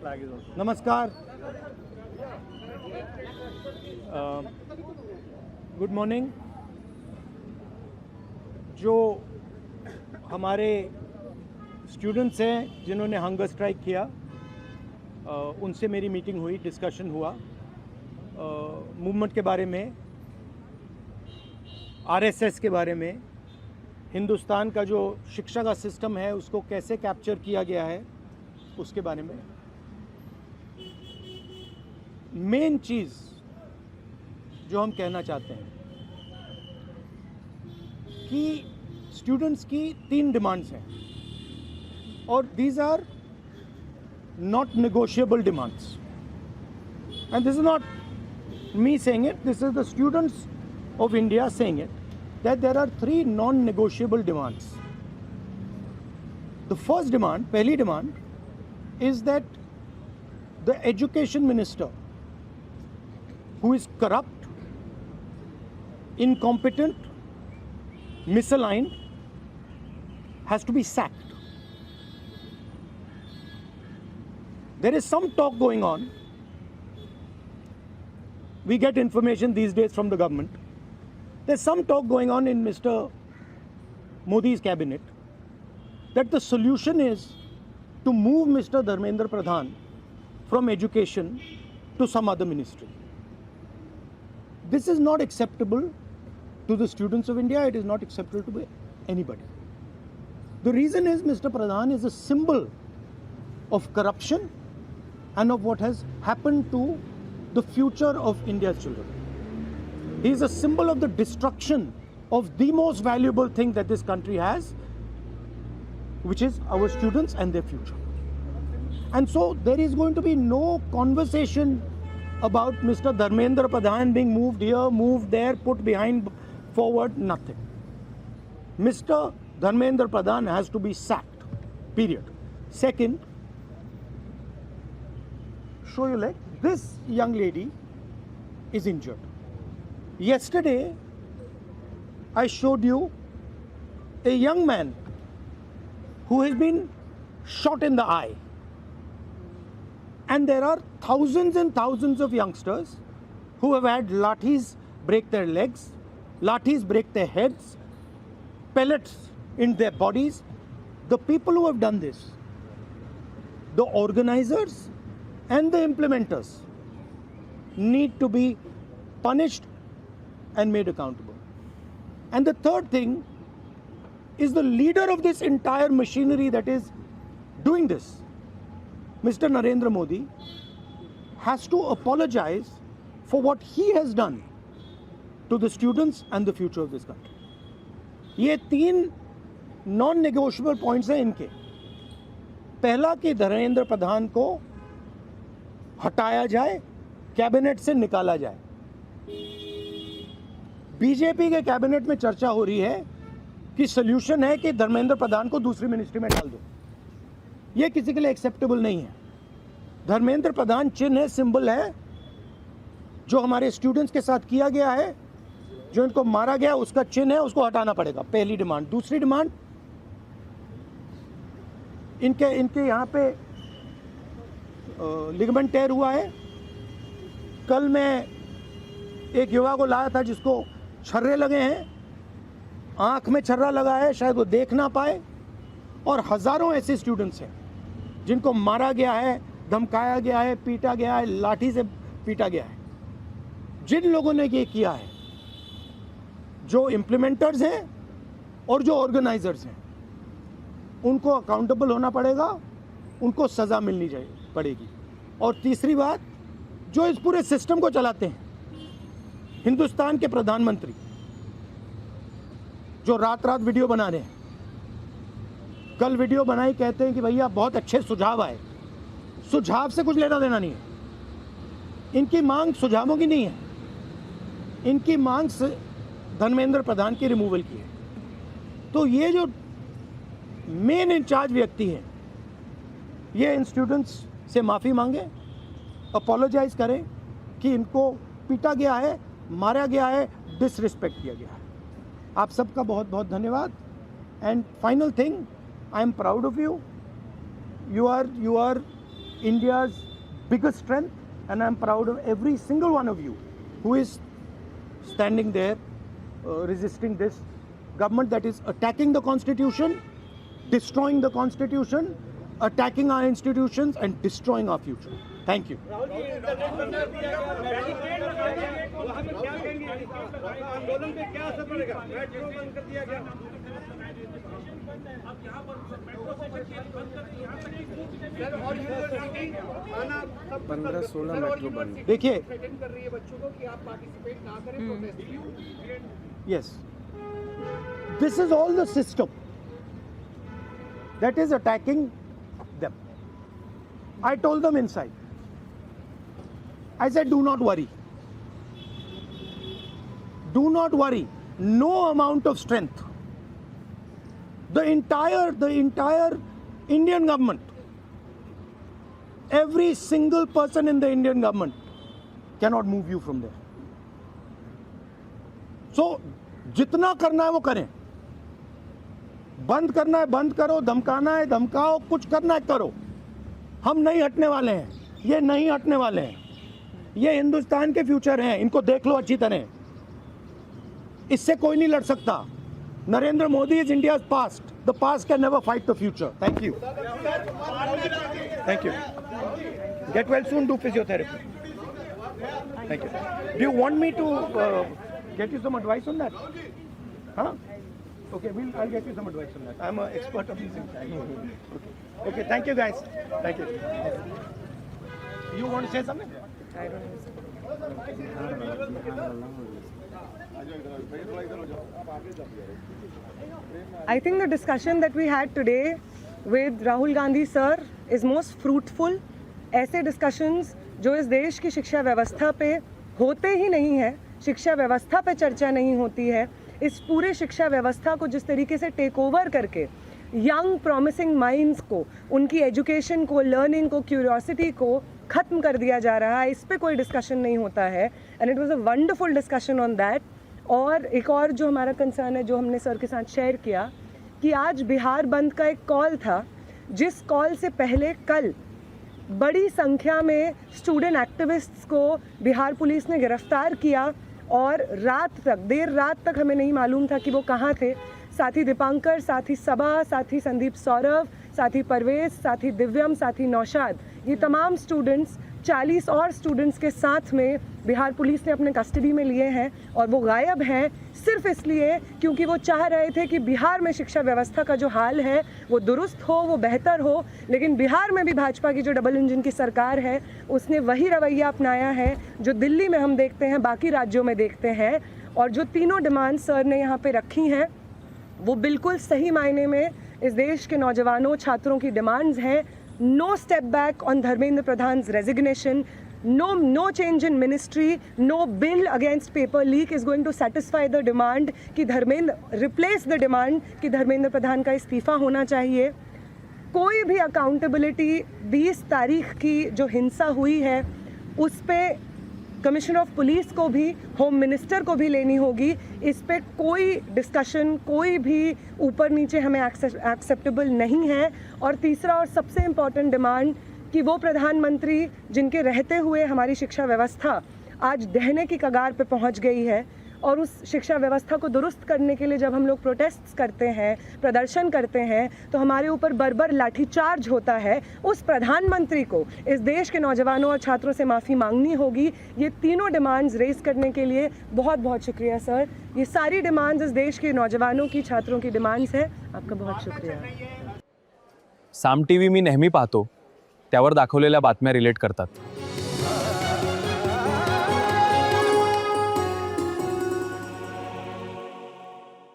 flag is also. नमस्कार, good morning. जो हमारे स्टूडेंट्स हैं जिन्होंने हंगर स्ट्राइक किया, उनसे मेरी मीटिंग हुई, डिस्कशन हुआ मूवमेंट के बारे में, आरएसएस के बारे में, हिंदुस्तान का जो शिक्षा का सिस्टम है उसको कैसे कैप्चर किया गया है उसके बारे में। मेन चीज़ जो हम कहना चाहते हैं कि स्टूडेंट्स की 3 डिमांड्स हैं और these are not negotiable demands, and this is not me saying it, this is the students of India saying it, that there are 3 non-negotiable demands. The first demand, pehli demand, is that the education minister, who is corrupt, incompetent, misaligned, has to be sacked. There is some talk going on. We get information these days from the government. There's some talk going on in Mr. Modi's cabinet that the solution is to move Mr. Dharmendra Pradhan from education to some other ministry. This is not acceptable to the students of India. It is not acceptable to anybody. The reason is Mr. Pradhan is a symbol of corruption and of what has happened to the future of India's children. He is a symbol of the destruction of the most valuable thing that this country has, which is our students and their future. And so there is going to be no conversation about Mr. Dharmendra Pradhan being moved here, moved there, put behind, forward, nothing. Mr. Dharmendra Pradhan has to be sacked, period. Second, show your leg. This young lady is injured. Yesterday, I showed you a young man who has been shot in the eye. And there are thousands and thousands of youngsters who have had lathis break their legs, lathis break their heads, pellets in their bodies. The people who have done this, the organizers and the implementers, need to be punished and made accountable. And the third thing is the leader of this entire machinery that is doing this, Mr. Narendra Modi, has to apologize for what he has done to the students and the future of this country. ये 3 non-negotiable points हैं इनके। पहला कि धर्मेंद्र प्रधान को हटाया जाए, cabinet से निकाला जाए। बीजेपी के कैबिनेट में चर्चा हो रही है कि सोल्यूशन है कि धर्मेंद्र प्रधान को दूसरी मिनिस्ट्री में डाल दो। ये किसी के लिए एक्सेप्टेबल नहीं है। धर्मेंद्र प्रधान चिन्ह है, सिंबल है, जो हमारे स्टूडेंट्स के साथ किया गया है, जो इनको मारा गया उसका चिन्ह है, उसको हटाना पड़ेगा, पहली डिमांड। दूसरी डिमांड, इनके यहाँ पे लिगामेंट टेयर हुआ है। कल मैं एक युवा को लाया था जिसको छर्रे लगे हैं, आंख में छर्रा लगा है, शायद वो देख ना पाए, और हज़ारों ऐसे स्टूडेंट्स हैं जिनको मारा गया है, धमकाया गया है, पीटा गया है, लाठी से पीटा गया है। जिन लोगों ने ये किया है, जो इम्प्लीमेंटर्स हैं और जो ऑर्गेनाइजर्स हैं, उनको अकाउंटेबल होना पड़ेगा, उनको सज़ा मिलनी पड़ेगी। और तीसरी बात, जो इस पूरे सिस्टम को चलाते हैं, हिंदुस्तान के प्रधानमंत्री, जो रात रात वीडियो बना रहे हैं, कल वीडियो बनाई, कहते हैं कि भैया बहुत अच्छे सुझाव आए। सुझाव से कुछ लेना देना नहीं है। इनकी मांग सुझावों की नहीं है, इनकी मांग धर्मेंद्र प्रधान की रिमूवल की है। तो ये जो मेन इंचार्ज व्यक्ति हैं, ये इन स्टूडेंट्स से माफ़ी मांगे, अपोलोजाइज करें कि इनको पीटा गया है, मारा गया है, डिसरिस्पेक्ट किया गया है। आप सबका बहुत बहुत धन्यवाद। And final thing, I am proud of you. You are India's biggest strength, and I'm proud of every single one of you who is standing there resisting this government that is attacking the Constitution, destroying the Constitution, attacking our institutions and destroying our future. Thank you. आंदोलन पे क्या असर पड़ेगा? Metro बंद कर दिया गया। अब यहाँ पर मेट्रो स्टेशन बंद कर दिया, यहाँ तक कि सर और यूनिवर्सिटी आना 15-16 मेट्रो बंद। देखिए, थ्रेटन कर रही है बच्चों को कि आप पार्टिसिपेट ना करें प्रोटेस्ट में। yes, this is all the system that is attacking them. I told them inside. I said, do not worry. Do not worry. No amount of strength. The entire Indian government, every single person in the Indian government cannot move you from there. So, जितना करना है वो करें. बंद करना है बंद करो, धमकाना है धमकाओ, कुछ करना है करो. हम नहीं हटने वाले हैं. ये नहीं हटने वाले हैं. ये हिंदुस्तान के फ्यूचर हैं. इनको देख लो अच्छी तरह. इससे कोई नहीं लड़ सकता. Narendra Modi is India's past. The past can never fight the future. Thank you. Thank you. Get well soon. Do physiotherapy. Thank you. Do you want me to get you some advice on that? Huh? Okay, I'll get you some advice on that. I'm an expert of these things. Okay, thank you guys. Thank you. You want to say something? I don't know. I think the discussion that we had today with Rahul Gandhi sir is most fruitful. ऐसे discussions जो इस देश की शिक्षा व्यवस्था पे होते ही नहीं है, शिक्षा व्यवस्था पे चर्चा नहीं होती है, इस पूरे शिक्षा व्यवस्था को जिस तरीके से टेक ओवर करके यंग प्रॉमिसिंग माइंड्स को, उनकी एजुकेशन को, लर्निंग को, क्यूरियोसिटी को ख़त्म कर दिया जा रहा है, इस पे कोई डिस्कशन नहीं होता है. And it was a wonderful discussion on that. और एक और जो हमारा कंसर्न है, जो हमने सर के साथ शेयर किया, कि आज बिहार बंद का एक कॉल था, जिस कॉल से पहले कल बड़ी संख्या में स्टूडेंट एक्टिविस्ट्स को बिहार पुलिस ने गिरफ्तार किया और रात तक, देर रात तक हमें नहीं मालूम था कि वो कहाँ थे. साथी दीपांकर, साथी सबा, साथी संदीप सौरभ, साथी परवेज, साथी दिव्यम, साथी नौशाद, ये तमाम स्टूडेंट्स 40 और स्टूडेंट्स के साथ में बिहार पुलिस ने अपने कस्टडी में लिए हैं. और वो गायब हैं सिर्फ इसलिए क्योंकि वो चाह रहे थे कि बिहार में शिक्षा व्यवस्था का जो हाल है वो दुरुस्त हो, वो बेहतर हो. लेकिन बिहार में भी भाजपा की जो डबल इंजन की सरकार है, उसने वही रवैया अपनाया है जो दिल्ली में हम देखते हैं, बाकी राज्यों में देखते हैं. और जो तीनों डिमांड सर ने यहाँ पे रखी हैं, वो बिल्कुल सही मायने में इस देश के नौजवानों, छात्रों की डिमांड्स हैं. No step back on Dharmendra Pradhan's resignation. No change in ministry. No bill against paper leak is going to satisfy the demand कि धर्मेंद्र replace the demand कि धर्मेंद्र प्रधान का इस्तीफा होना चाहिए. कोई भी अकाउंटेबिलिटी 20 तारीख की जो हिंसा हुई है उस पे कमिश्नर ऑफ पुलिस को भी, होम मिनिस्टर को भी लेनी होगी. इस पे कोई डिस्कशन, कोई भी ऊपर नीचे हमें एक्सेप्टेबल नहीं है. और तीसरा और सबसे इम्पॉर्टेंट डिमांड कि वो प्रधानमंत्री जिनके रहते हुए हमारी शिक्षा व्यवस्था आज ढहने की कगार पे पहुंच गई है, और उस शिक्षा व्यवस्था को दुरुस्त करने के लिए जब हम लोग प्रोटेस्ट्स करते हैं, प्रदर्शन करते हैं, तो हमारे ऊपर बर्बर लाठीचार्ज होता है. उस प्रधानमंत्री को इस देश के नौजवानों और छात्रों से माफ़ी मांगनी होगी. ये तीनों डिमांड्स रेज करने के लिए बहुत बहुत शुक्रिया सर. ये सारी डिमांड्स इस देश के नौजवानों की, छात्रों की डिमांड्स हैं. आपका बहुत शुक्रिया. साम टीव्ही मी नेहमी पाहतो, त्यावर दाखवलेल्या बातम्या रिलेट करतात.